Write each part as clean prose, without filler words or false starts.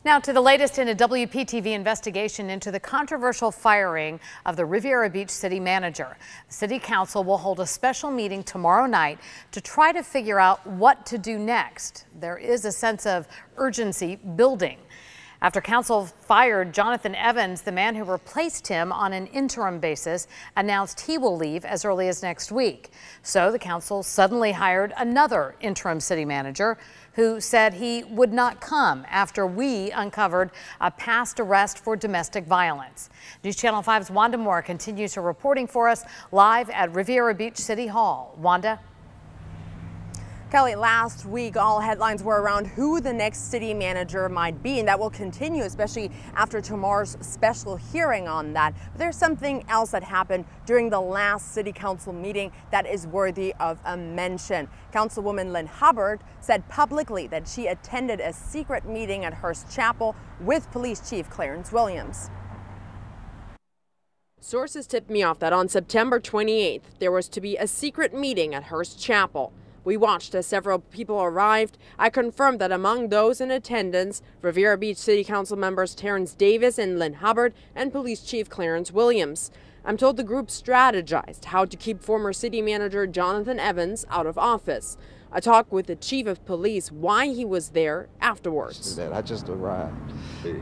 Now to the latest in a WPTV investigation into the controversial firing of the Riviera Beach City manager. The City Council will hold a special meeting tomorrow night to try to figure out what to do next. There is a sense of urgency building after Council fired Jonathan Evans. The man who replaced him on an interim basis announced he will leave as early as next week. So the Council suddenly hired another interim city manager who said he would not come after we uncovered a past arrest for domestic violence. News Channel 5's Wanda Moore continues her reporting for us live at Riviera Beach City Hall. Wanda? Kelly, last week all headlines were around who the next city manager might be, and that will continue, especially after tomorrow's special hearing on that. But there's something else that happened during the last city council meeting that is worthy of a mention. Councilwoman Lynne Hubbard said publicly that she attended a secret meeting at Hurst Chapel with Police Chief Clarence Williams. Sources tipped me off that on September 28th, there was to be a secret meeting at Hurst Chapel. We watched as several people arrived. I confirmed that among those in attendance, Riviera Beach City Council members Terrence Davis and Lynne Hubbard and Police Chief Clarence Williams. I'm told the group strategized how to keep former city manager Jonathan Evans out of office. I talked with the chief of police why he was there afterwards. I just arrived.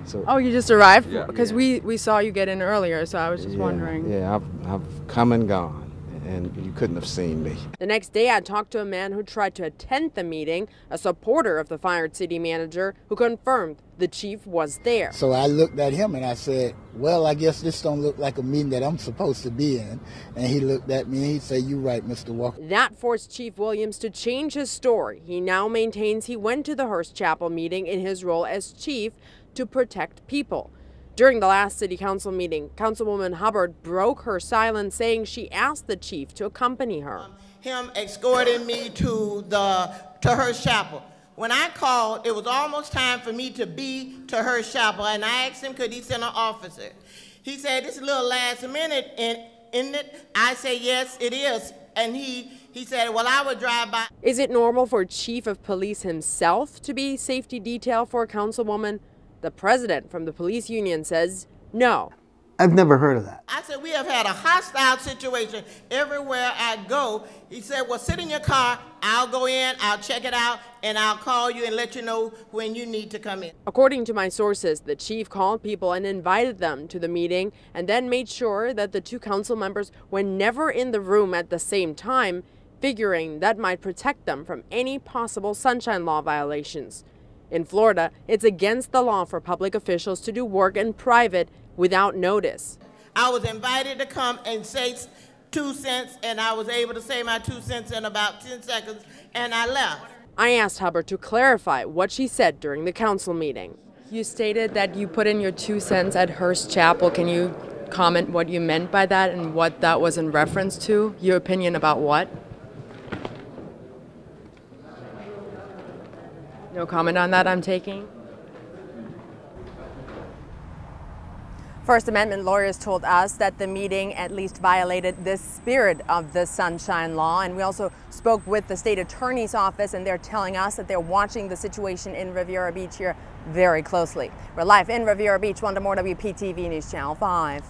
So, oh, you just arrived? Yeah. Because we saw you get in earlier, so I was just wondering. Yeah, I've come and gone. And you couldn't have seen me. The next day, I talked to a man who tried to attend the meeting, a supporter of the fired city manager, who confirmed the chief was there. So I looked at him and I said, well, I guess this don't look like a meeting that I'm supposed to be in. And he looked at me and he said, you're right, Mr. Walker. That forced Chief Williams to change his story. He now maintains he went to the Hurst Chapel meeting in his role as chief to protect people. During the last city council meeting, Councilwoman Hubbard broke her silence, saying she asked the chief to accompany her. Him escorting me to Hurst Chapel. When I called, it was almost time for me to be to Hurst Chapel, and I asked him, could he send an officer? He said, this is a little last minute, and isn't it? I said, yes, it is. And he said, well, I would drive by. Is it normal for Chief of Police himself to be safety detail for a councilwoman? The president from the police union says no. I've never heard of that. I said, we have had a hostile situation everywhere I go. He said, well, sit in your car. I'll go in, I'll check it out, and I'll call you and let you know when you need to come in. According to my sources, the chief called people and invited them to the meeting and then made sure that the two council members were never in the room at the same time, figuring that might protect them from any possible sunshine law violations. In Florida, it's against the law for public officials to do work in private without notice. I was invited to come and say 2 cents, and I was able to say my 2 cents in about 10 seconds, and I left. I asked Hubbard to clarify what she said during the council meeting. You stated that you put in your 2 cents at Hurst Chapel. Can you comment what you meant by that and what that was in reference to? Your opinion about what? No comment on that, I'm taking. First Amendment lawyers told us that the meeting at least violated the spirit of the Sunshine Law. And we also spoke with the state attorney's office, and they're telling us that they're watching the situation in Riviera Beach here very closely. We're live in Riviera Beach. Wanda Moore, WPTV News Channel 5.